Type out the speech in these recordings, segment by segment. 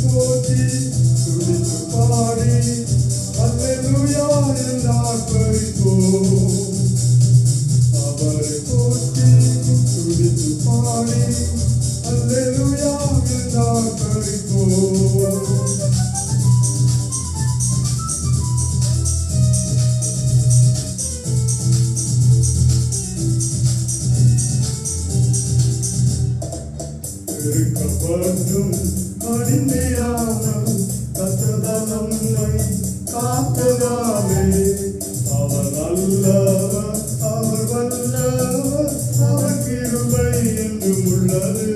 போற்றி துதித்து பாடி அல்லேலூயா என்றார் பரிபோம். அவரை போற்றி துதித்து பாடி அல்லேலூயா என்றார் பரிபோம். இருக்கப்பட்டும் அடிந்திடாமல் கர்த்தர் நம்மை காத்ததாலே அவர் நல்லவர், அவர் வல்லவர், அவர் கிருபை என்றும் உள்ளது.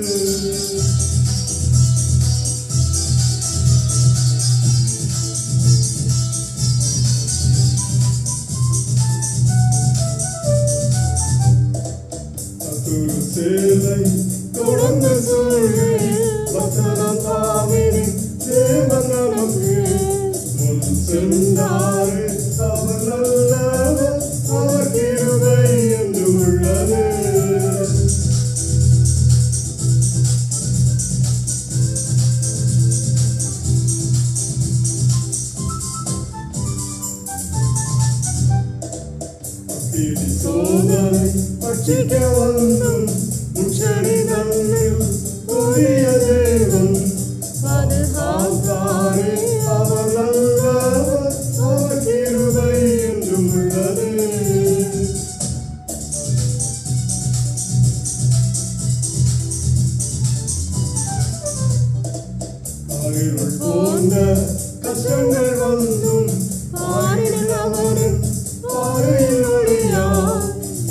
சத்துரு சேலை தொடர்ந்து சூழ்நிலை வசனம் தாவினின் தேவன் நமக்கு முன் சென்றாரே. அவர் நல்லவர், அவர் கிருபை என்றும் உள்ளது. அக்கினி சோதனை பட்சிக்க வந்தும் முச்சடி தன்னில் புதிய தேவன் பாதுகாப்பாரே. அவர் நல்லவர், அவர் கிருபை என்றும் உள்ளது. இருள் போன்ற கஷ்டங்கள் வந்தும் பாரில் அவரின் பாறையில் ஒளியார்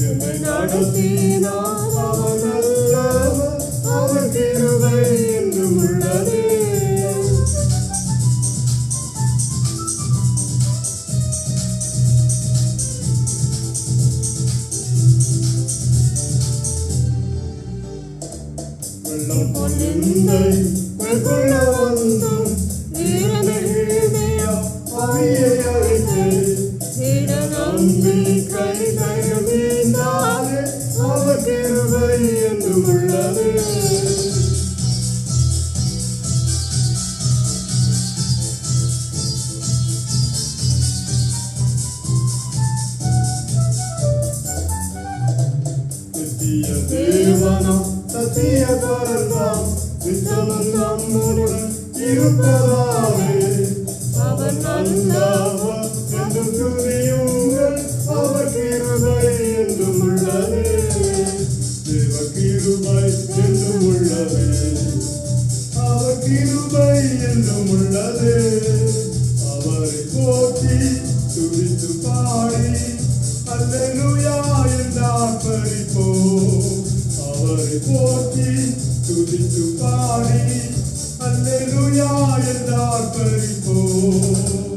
என்னை நடத்தினார். அவர் நல்லவர், அவர் கிருபை என்றும் உள்ளது. வெள்ளம் போல் நிந்தை மேற்கொள்ள வந்தும் வீரனேமியா ஆவியை அழைத்து வீர நம்பிக்கை தைரியம் நீந்தாலே அவர் கிருபை என்றும் உள்ளது. நித்திய தேவனாம் சத்திய பரந்தாம் நித்தமும் நம்முடன் இருப்பதாலே அவர் நல்லவர் என்று துதியுங்கள். அவர் கிருபை என்றும் உள்ளது. தேவ கிருபை என்றும் உள்ளது. அவர் கிருபை என்றும் உள்ளது. அவரை போற்றி துதித்து பாடி அல்லேலூயா என்றார் பரிபோம். அவரை போற்றி துதித்து பாடி அல்லேலூயா என்றார் பரிபோம்.